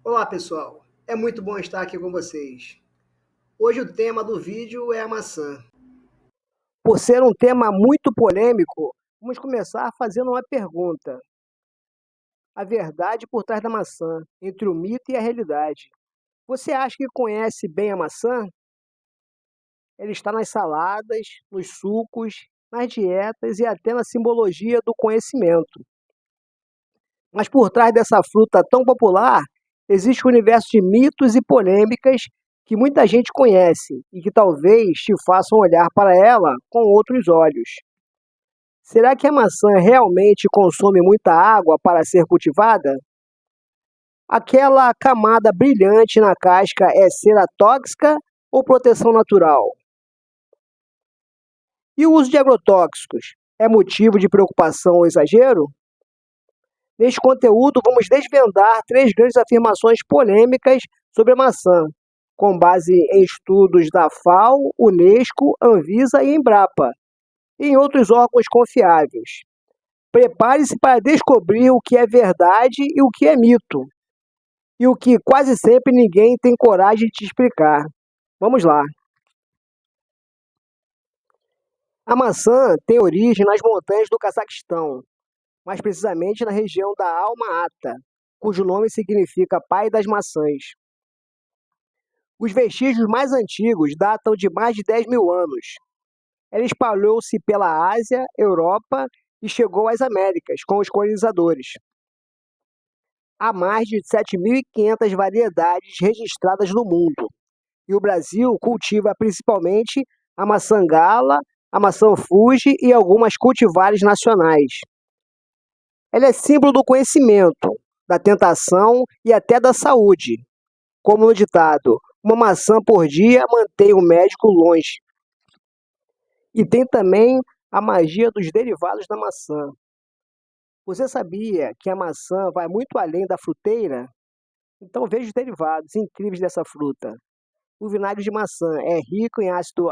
Olá pessoal, é muito bom estar aqui com vocês. Hoje o tema do vídeo é a maçã. Por ser um tema muito polêmico, vamos começar fazendo uma pergunta. A verdade por trás da maçã, entre o mito e a realidade. Você acha que conhece bem a maçã? Ela está nas saladas, nos sucos, nas dietas e até na simbologia do conhecimento. Mas por trás dessa fruta tão popular, existe um universo de mitos e polêmicas que muita gente conhece e que talvez te façam olhar para ela com outros olhos. Será que a maçã realmente consome muita água para ser cultivada? Aquela camada brilhante na casca é cera tóxica ou proteção natural? E o uso de agrotóxicos é motivo de preocupação ou exagero? Neste conteúdo, vamos desvendar três grandes afirmações polêmicas sobre a maçã, com base em estudos da FAO, Unesco, Anvisa e Embrapa, e em outros órgãos confiáveis. Prepare-se para descobrir o que é verdade e o que é mito, e o que quase sempre ninguém tem coragem de te explicar. Vamos lá. A maçã tem origem nas montanhas do Cazaquistão, mais precisamente na região da Alma-Ata, cujo nome significa Pai das Maçãs. Os vestígios mais antigos datam de mais de 10 mil anos. Ela espalhou-se pela Ásia, Europa e chegou às Américas com os colonizadores. Há mais de 7.500 variedades registradas no mundo. E o Brasil cultiva principalmente a maçã gala, a maçã Fuji e algumas cultivares nacionais. Ela é símbolo do conhecimento, da tentação e até da saúde. Como no ditado, uma maçã por dia mantém o médico longe. E tem também a magia dos derivados da maçã. Você sabia que a maçã vai muito além da fruteira? Então veja os derivados incríveis dessa fruta. O vinagre de maçã é rico em ácido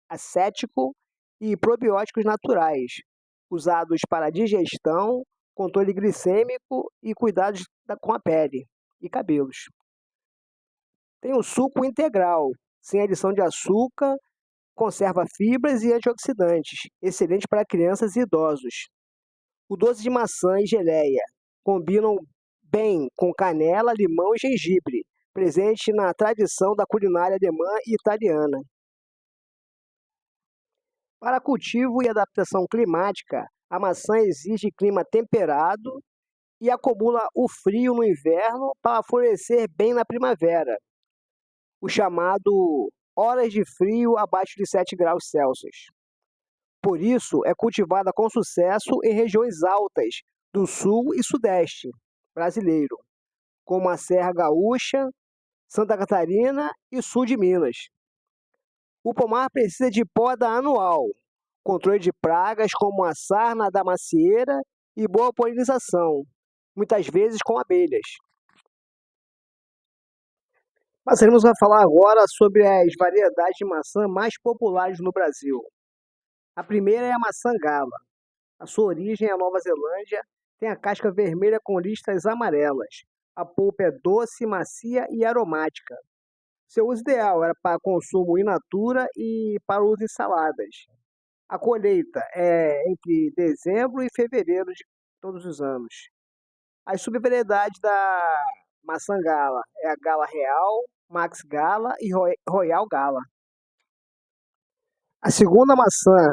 acético e probióticos naturais, usados para digestão, controle glicêmico e cuidados com a pele e cabelos. Tem o suco integral, sem adição de açúcar, conserva fibras e antioxidantes, excelente para crianças e idosos. O doce de maçã e geleia combinam bem com canela, limão e gengibre, presente na tradição da culinária alemã e italiana. Para cultivo e adaptação climática, a maçã exige clima temperado e acumula o frio no inverno para florescer bem na primavera, o chamado horas de frio abaixo de 7 graus Celsius. Por isso, é cultivada com sucesso em regiões altas do sul e sudeste brasileiro, como a Serra Gaúcha, Santa Catarina e sul de Minas. O pomar precisa de poda anual, controle de pragas como a sarna da macieira e boa polinização, muitas vezes com abelhas. Passaremos a falar agora sobre as variedades de maçã mais populares no Brasil. A primeira é a maçã gala. A sua origem é a Nova Zelândia, tem a casca vermelha com listras amarelas. A polpa é doce, macia e aromática. Seu uso ideal era para consumo in natura e para uso em saladas. A colheita é entre dezembro e fevereiro de todos os anos. As subvariedades da maçã gala é a gala real, max gala e royal gala. A segunda maçã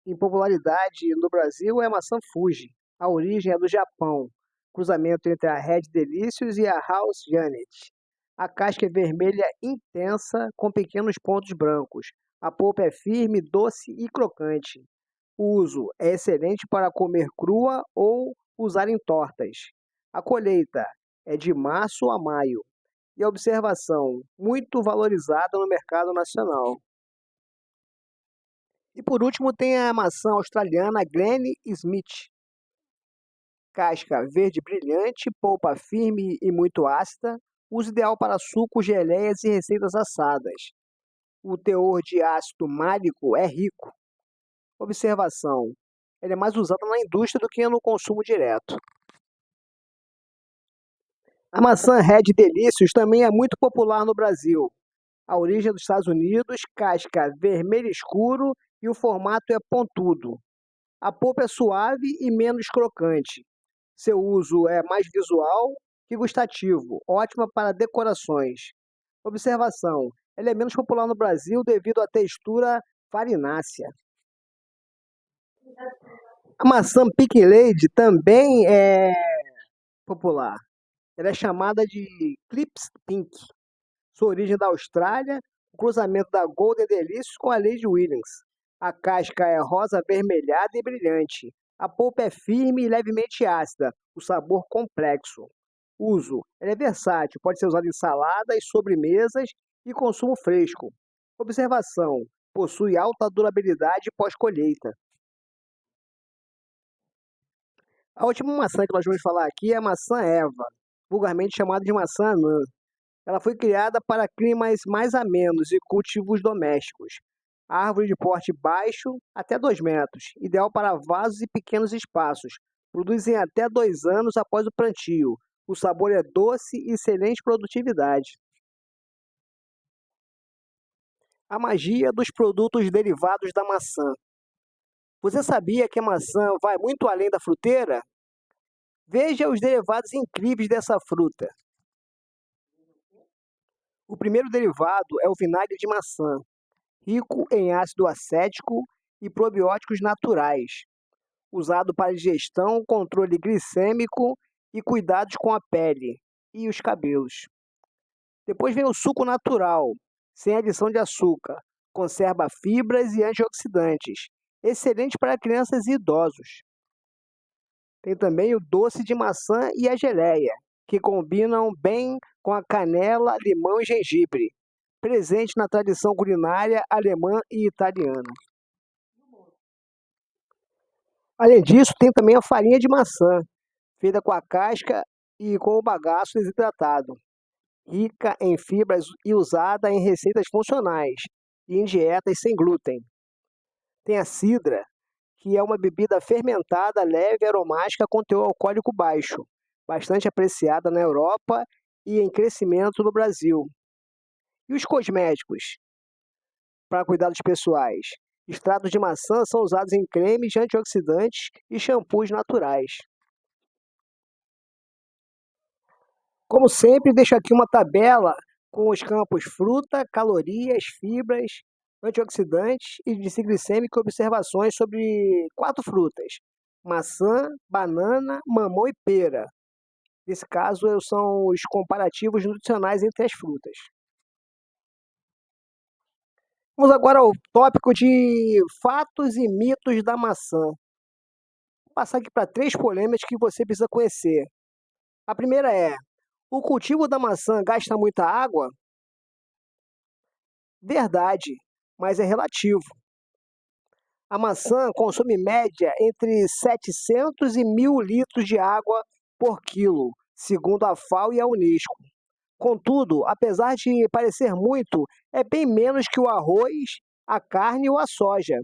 em popularidade no Brasil é a maçã Fuji. A origem é do Japão, cruzamento entre a Red Delicious e a House Janet. A casca é vermelha intensa com pequenos pontos brancos. A polpa é firme, doce e crocante. O uso é excelente para comer crua ou usar em tortas. A colheita é de março a maio. E a observação, muito valorizada no mercado nacional. E por último tem a maçã australiana Granny Smith. Casca verde brilhante, polpa firme e muito ácida, uso ideal para sucos, geleias e receitas assadas. O teor de ácido málico é rico. Observação: ela é mais usada na indústria do que no consumo direto. A maçã Red Delicious também é muito popular no Brasil. A origem é dos Estados Unidos, casca vermelho escuro e o formato é pontudo. A polpa é suave e menos crocante. Seu uso é mais visual que gustativo, ótima para decorações. Observação: ela é menos popular no Brasil devido à textura farinácea. A maçã Pink Lady também é popular. Ela é chamada de Clips Pink. Sua origem é da Austrália, o cruzamento da Golden Delicious com a Lady Williams. A casca é rosa avermelhada e brilhante. A polpa é firme e levemente ácida, o sabor complexo. Uso: ela é versátil, pode ser usada em saladas, sobremesas e consumo fresco. Observação: possui alta durabilidade pós-colheita. A última maçã que nós vamos falar aqui é a maçã Eva, vulgarmente chamada de maçã anã. Ela foi criada para climas mais amenos e cultivos domésticos. Árvore de porte baixo, até 2 metros, ideal para vasos e pequenos espaços. Produz em até 2 anos após o plantio. O sabor é doce e excelente produtividade. A magia dos produtos derivados da maçã. Você sabia que a maçã vai muito além da fruteira? Veja os derivados incríveis dessa fruta. O primeiro derivado é o vinagre de maçã, rico em ácido acético e probióticos naturais, usado para digestão, controle glicêmico e cuidados com a pele e os cabelos. Depois vem o suco natural, sem adição de açúcar, conserva fibras e antioxidantes, excelente para crianças e idosos. Tem também o doce de maçã e a geleia, que combinam bem com a canela, limão e gengibre, presente na tradição culinária alemã e italiana. Além disso, tem também a farinha de maçã, feita com a casca e com o bagaço desidratado, rica em fibras e usada em receitas funcionais e em dietas sem glúten. Tem a cidra, que é uma bebida fermentada leve e aromática com teor alcoólico baixo, bastante apreciada na Europa e em crescimento no Brasil. E os cosméticos, para cuidados pessoais? Extratos de maçã são usados em cremes antioxidantes e shampoos naturais. Como sempre, deixo aqui uma tabela com os campos fruta, calorias, fibras, antioxidantes, índice glicêmico e observações sobre 4 frutas: maçã, banana, mamão e pera. Nesse caso, são os comparativos nutricionais entre as frutas. Vamos agora ao tópico de fatos e mitos da maçã. Vou passar aqui para 3 polêmicas que você precisa conhecer. A primeira é: o cultivo da maçã gasta muita água? Verdade, mas é relativo. A maçã consome em média entre 700 e 1.000 litros de água por quilo, segundo a FAO e a Unesco. Contudo, apesar de parecer muito, é bem menos que o arroz, a carne ou a soja.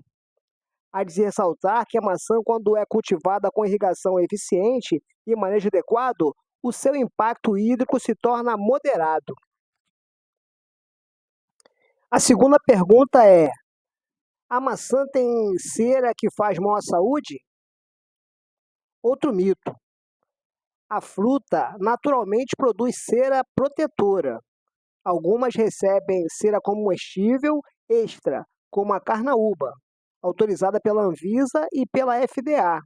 Há de se ressaltar que a maçã, quando é cultivada com irrigação eficiente e manejo adequado, o seu impacto hídrico se torna moderado. A segunda pergunta é: a maçã tem cera que faz mal à saúde? Outro mito. A fruta naturalmente produz cera protetora. Algumas recebem cera comestível extra, como a carnaúba, autorizada pela Anvisa e pela FDA.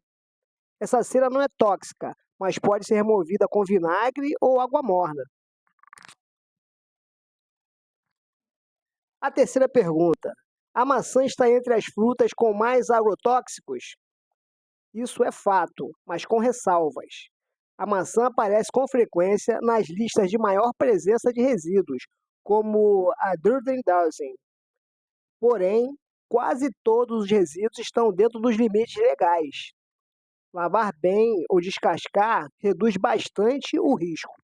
Essa cera não é tóxica, mas pode ser removida com vinagre ou água morna. A terceira pergunta: a maçã está entre as frutas com mais agrotóxicos? Isso é fato, mas com ressalvas. A maçã aparece com frequência nas listas de maior presença de resíduos, como a Dirty Dozen. Porém, quase todos os resíduos estão dentro dos limites legais. Lavar bem ou descascar reduz bastante o risco.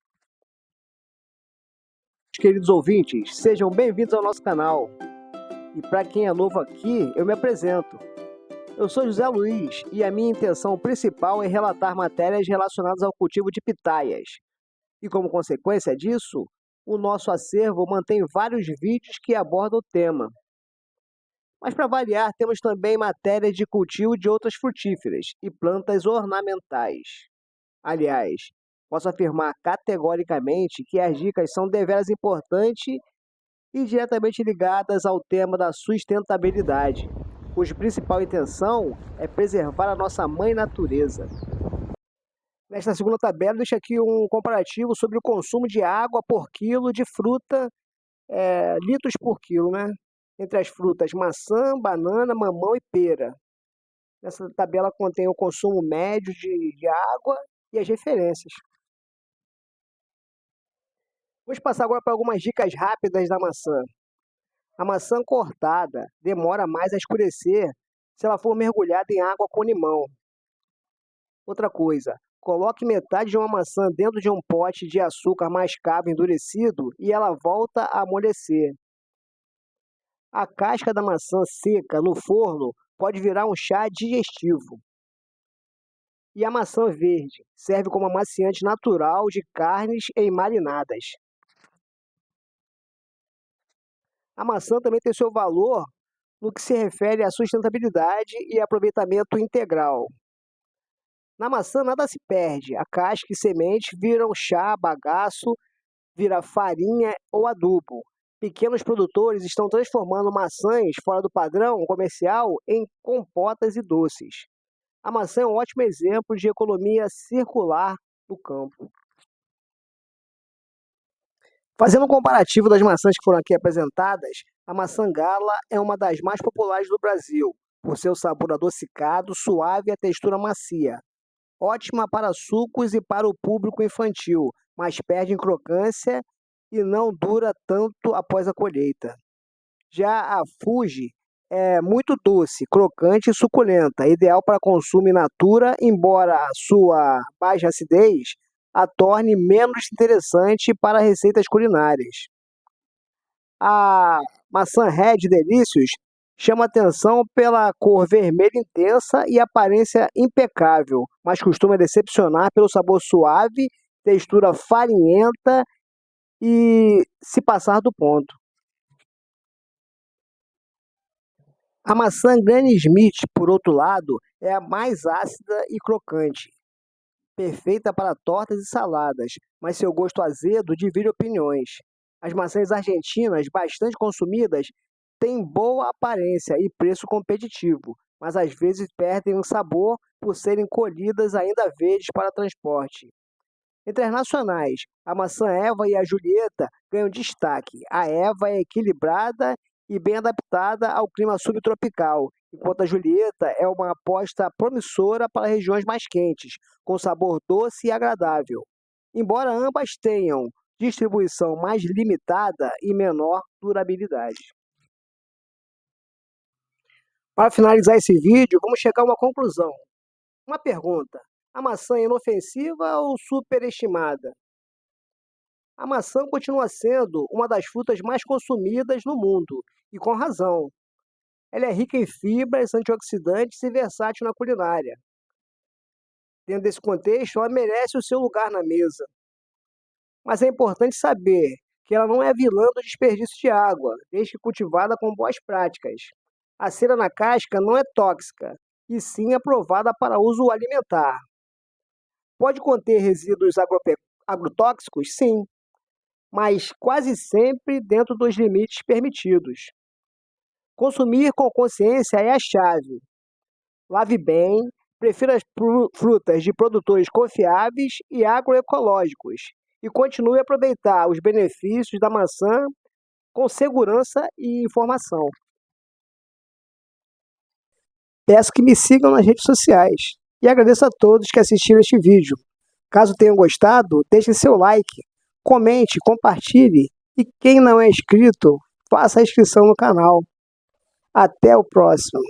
Queridos ouvintes, sejam bem-vindos ao nosso canal. E para quem é novo aqui, eu me apresento. Eu sou José Luiz e a minha intenção principal é relatar matérias relacionadas ao cultivo de pitaias. E como consequência disso, o nosso acervo mantém vários vídeos que abordam o tema. Mas para variar, temos também matérias de cultivo de outras frutíferas e plantas ornamentais. Aliás, posso afirmar categoricamente que as dicas são deveras importantes e diretamente ligadas ao tema da sustentabilidade, cuja principal intenção é preservar a nossa mãe natureza. Nesta segunda tabela, deixa aqui um comparativo sobre o consumo de água por quilo de fruta, litros por quilo, né? Entre as frutas maçã, banana, mamão e pera. Essa tabela contém o consumo médio de água e as referências. Vamos passar agora para algumas dicas rápidas da maçã. A maçã cortada demora mais a escurecer se ela for mergulhada em água com limão. Outra coisa, coloque metade de uma maçã dentro de um pote de açúcar mascavo endurecido e ela volta a amolecer. A casca da maçã seca no forno pode virar um chá digestivo. E a maçã verde serve como amaciante natural de carnes em marinadas. A maçã também tem seu valor no que se refere à sustentabilidade e aproveitamento integral. Na maçã nada se perde, a casca e semente viram chá, bagaço, vira farinha ou adubo. Pequenos produtores estão transformando maçãs fora do padrão comercial em compotas e doces. A maçã é um ótimo exemplo de economia circular no campo. Fazendo um comparativo das maçãs que foram aqui apresentadas, a maçã gala é uma das mais populares do Brasil, por seu sabor adocicado, suave e a textura macia. Ótima para sucos e para o público infantil, mas perde em crocância e não dura tanto após a colheita. Já a Fuji é muito doce, crocante e suculenta, ideal para consumo in natura, embora a sua baixa acidez a torne menos interessante para receitas culinárias. A maçã Red Delicious chama atenção pela cor vermelha intensa e aparência impecável, mas costuma decepcionar pelo sabor suave, textura farinhenta e se passar do ponto. A maçã Granny Smith, por outro lado, é a mais ácida e crocante, perfeita para tortas e saladas, mas seu gosto azedo divide opiniões. As maçãs argentinas, bastante consumidas, têm boa aparência e preço competitivo, mas às vezes perdem o sabor por serem colhidas ainda verdes para transporte. Entre as nacionais, a maçã Eva e a Julieta ganham destaque. A Eva é equilibrada e bem adaptada ao clima subtropical, enquanto a Julieta é uma aposta promissora para regiões mais quentes, com sabor doce e agradável. Embora ambas tenham distribuição mais limitada e menor durabilidade. Para finalizar esse vídeo, vamos chegar a uma conclusão. Uma pergunta: a maçã é inofensiva ou superestimada? A maçã continua sendo uma das frutas mais consumidas no mundo, e com razão. Ela é rica em fibras, antioxidantes e versátil na culinária. Dentro desse contexto, ela merece o seu lugar na mesa. Mas é importante saber que ela não é vilã do desperdício de água, desde que cultivada com boas práticas. A cera na casca não é tóxica, e sim aprovada para uso alimentar. Pode conter resíduos agrotóxicos? Sim, mas quase sempre dentro dos limites permitidos. Consumir com consciência é a chave. Lave bem, prefira as frutas de produtores confiáveis e agroecológicos e continue a aproveitar os benefícios da maçã com segurança e informação. Peço que me sigam nas redes sociais e agradeço a todos que assistiram este vídeo. Caso tenham gostado, deixe seu like, comente, compartilhe e quem não é inscrito, faça a inscrição no canal. Até o próximo.